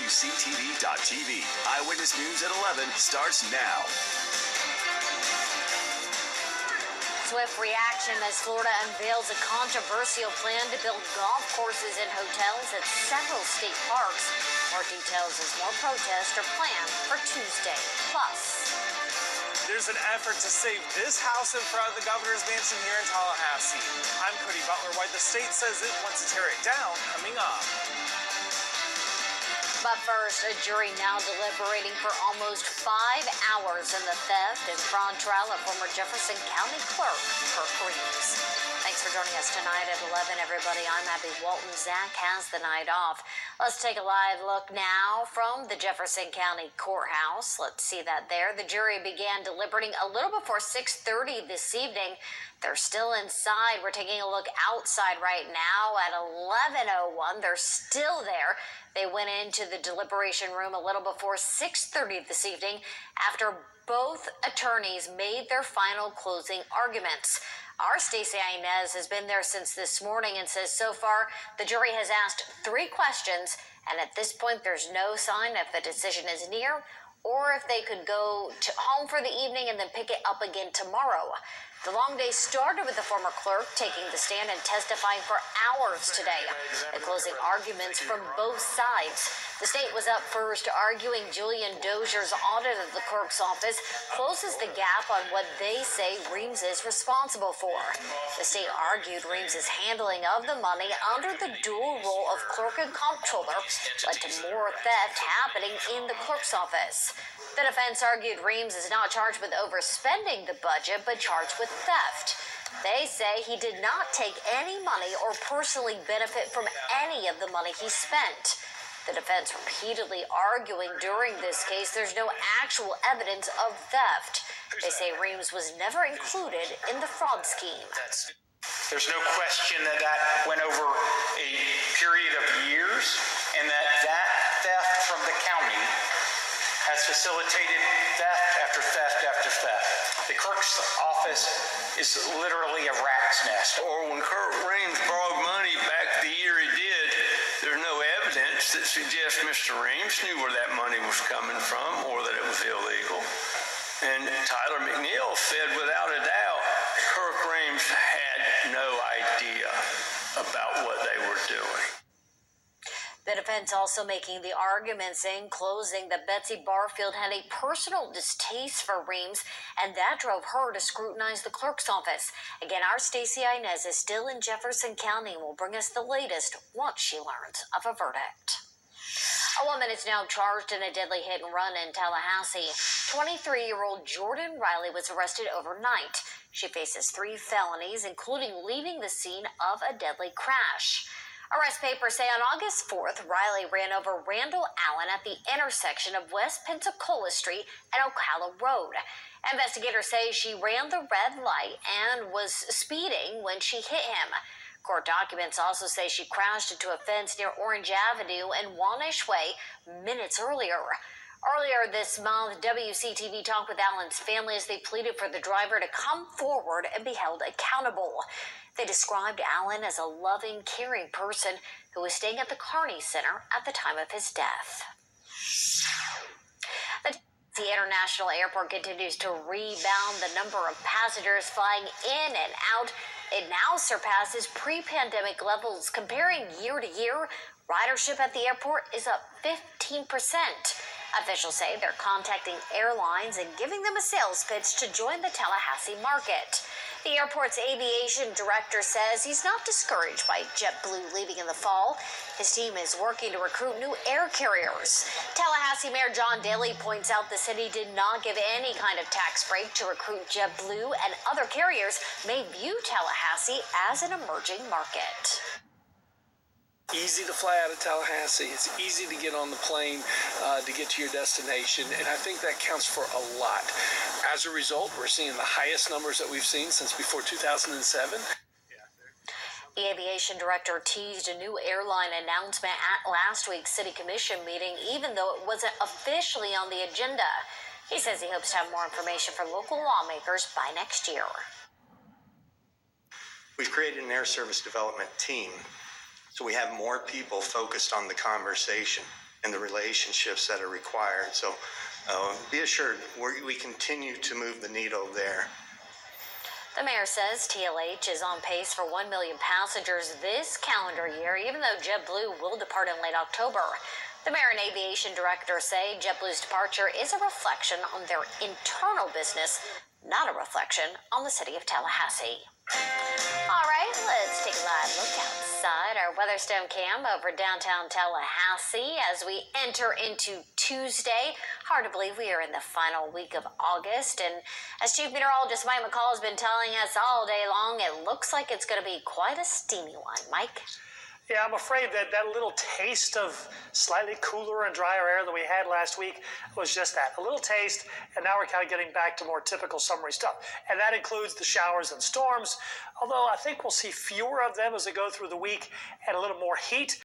WCTV.tv. Eyewitness News at 11 starts now. Swift reaction as Florida unveils a controversial plan to build golf courses and hotels at several state parks. More details as more protests are planned for Tuesday. Plus, there's an effort to save this house in front of the governor's mansion here in Tallahassee. I'm Cody Butler. Why the state says it wants to tear it down, coming up. But first, a jury now deliberating for almost 5 hours in the theft and fraud trial of former Jefferson County Clerk Kirk Reeves. Thanks for joining us tonight at 11, everybody. I'm Abby Walton. Zach has the night off. Let's take a live look now from the Jefferson County Courthouse. Let's see that there. The jury began deliberating a little before 6:30 this evening. They're still inside. We're taking a look outside right now at 11:01. They're still there. They went into the deliberation room a little before 6:30 this evening after both attorneys made their final closing arguments. Our Stacey Eyewitness has been there since this morning and says so far the jury has asked 3 questions, and at this point there's no sign if the decision is near or if they could go home for the evening and then pick it up again tomorrow. The long day started with the former clerk taking the stand and testifying for hours today. The closing arguments from both sides. The state was up first, arguing Julian Dozier's audit of the clerk's office closes the gap on what they say Reeves is responsible for. The state argued Reeves' handling of the money under the dual role of clerk and comptroller led to more theft happening in the clerk's office. The defense argued Reeves is not charged with overspending the budget, but charged with theft. They say he did not take any money or personally benefit from any of the money he spent. The defense repeatedly arguing during this case there's no actual evidence of theft. They say Reeves was never included in the fraud scheme. There's no question that that went over a period of years, and that theft from the county has facilitated theft after theft after theft. The clerk's office is literally a rat's nest. Or when Kirk Reeves borrowed money back the year he did, there's no evidence that suggests Mr. Reeves knew where that money was coming from or that it was illegal. And Tyler McNeil said without a doubt, Kirk Reeves had no idea about what they were doing. The defense also making the arguments in closing that Betsy Barfield had a personal distaste for Reeves, and that drove her to scrutinize the clerk's office. Again, our Stacey Eyewitness is still in Jefferson County and will bring us the latest once she learns of a verdict. A woman is now charged in a deadly hit and run in Tallahassee. 23-year-old Jordan Riley was arrested overnight. She faces 3 felonies, including leaving the scene of a deadly crash. Arrest papers say on August 4th, Riley ran over Randall Allen at the intersection of West Pensacola Street and Ocala Road. Investigators say she ran the red light and was speeding when she hit him. Court documents also say she crashed into a fence near Orange Avenue and Wanish Way minutes earlier. Earlier this month, WCTV talked with Allen's family as they pleaded for the driver to come forward and be held accountable. They described Allen as a loving, caring person who was staying at the Kearney Center at the time of his death. The International Airport continues to rebound. The number of passengers flying in and out, it now surpasses pre-pandemic levels. Comparing year to year, ridership at the airport is up 15%. Officials say they're contacting airlines and giving them a sales pitch to join the Tallahassee market. The airport's aviation director says he's not discouraged by JetBlue leaving in the fall. His team is working to recruit new air carriers. Tallahassee Mayor John Daly points out the city did not give any kind of tax break to recruit JetBlue, and other carriers may view Tallahassee as an emerging market. Easy to fly out of Tallahassee. It's easy to get on the plane to get to your destination, and I think that counts for a lot. As a result, we're seeing the highest numbers that we've seen since before 2007. The aviation director teased a new airline announcement at last week's City Commission meeting, even though it wasn't officially on the agenda. He says he hopes to have more information for local lawmakers by next year. We've created an air service development team, so we have more people focused on the conversation. and the relationships that are required. So be assured, we continue to move the needle there. The mayor says TLH is on pace for 1 million passengers this calendar year, even though JetBlue will depart in late October. The mayor and aviation director say JetBlue's departure is a reflection on their internal business, not a reflection on the city of Tallahassee. All right, let's take a live look outside our Weatherstone cam over downtown Tallahassee as we enter into Tuesday. Hard to believe we are in the final week of August, and as Chief Meteorologist Mike McCall has been telling us all day long, it looks like it's going to be quite a steamy one. Mike? Yeah, I'm afraid that little taste of slightly cooler and drier air that we had last week was just that, a little taste, and now we're kind of getting back to more typical summery stuff. And that includes the showers and storms, although I think we'll see fewer of them as we go through the week and a little more heat.